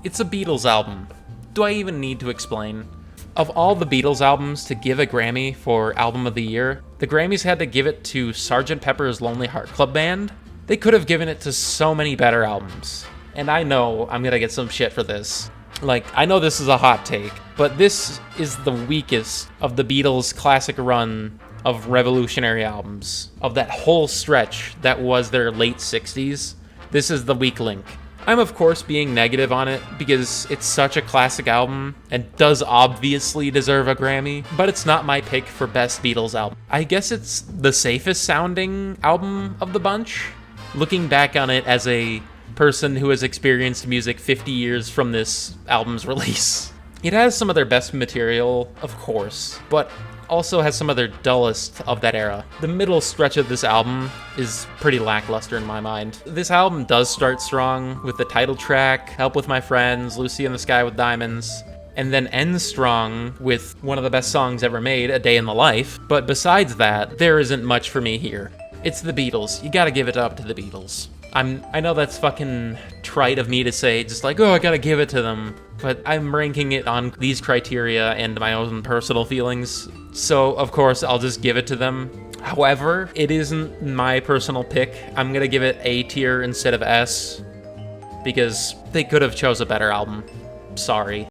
It's a Beatles album. Do I even need to explain? Of all the Beatles albums to give a Grammy for Album of the Year, the Grammys had to give it to Sgt. Pepper's Lonely Heart Club Band. They could have given it to so many better albums. And I know I'm gonna get some shit for this. Like, I know this is a hot take, but this is the weakest of the Beatles' classic run of revolutionary albums. Of that whole stretch that was their late 60s, this is the weak link. I'm of course being negative on it because it's such a classic album and does obviously deserve a Grammy, but it's not my pick for best Beatles album. I guess it's the safest sounding album of the bunch. Looking back on it as a person who has experienced music 50 years from this album's release. It has some of their best material, of course, but also has some of their dullest of that era. The middle stretch of this album is pretty lackluster in my mind. This album does start strong with the title track, Help With My Friends, Lucy in the Sky with Diamonds, and then ends strong with one of the best songs ever made, A Day in the Life. But besides that, there isn't much for me here. It's the Beatles. You gotta give it up to the Beatles. I know that's fucking trite of me to say, just like, oh, I gotta give it to them, but I'm ranking it on these criteria and my own personal feelings, so of course I'll just give it to them. However, it isn't my personal pick. I'm gonna give it A tier instead of S, because they could have chose a better album. Sorry.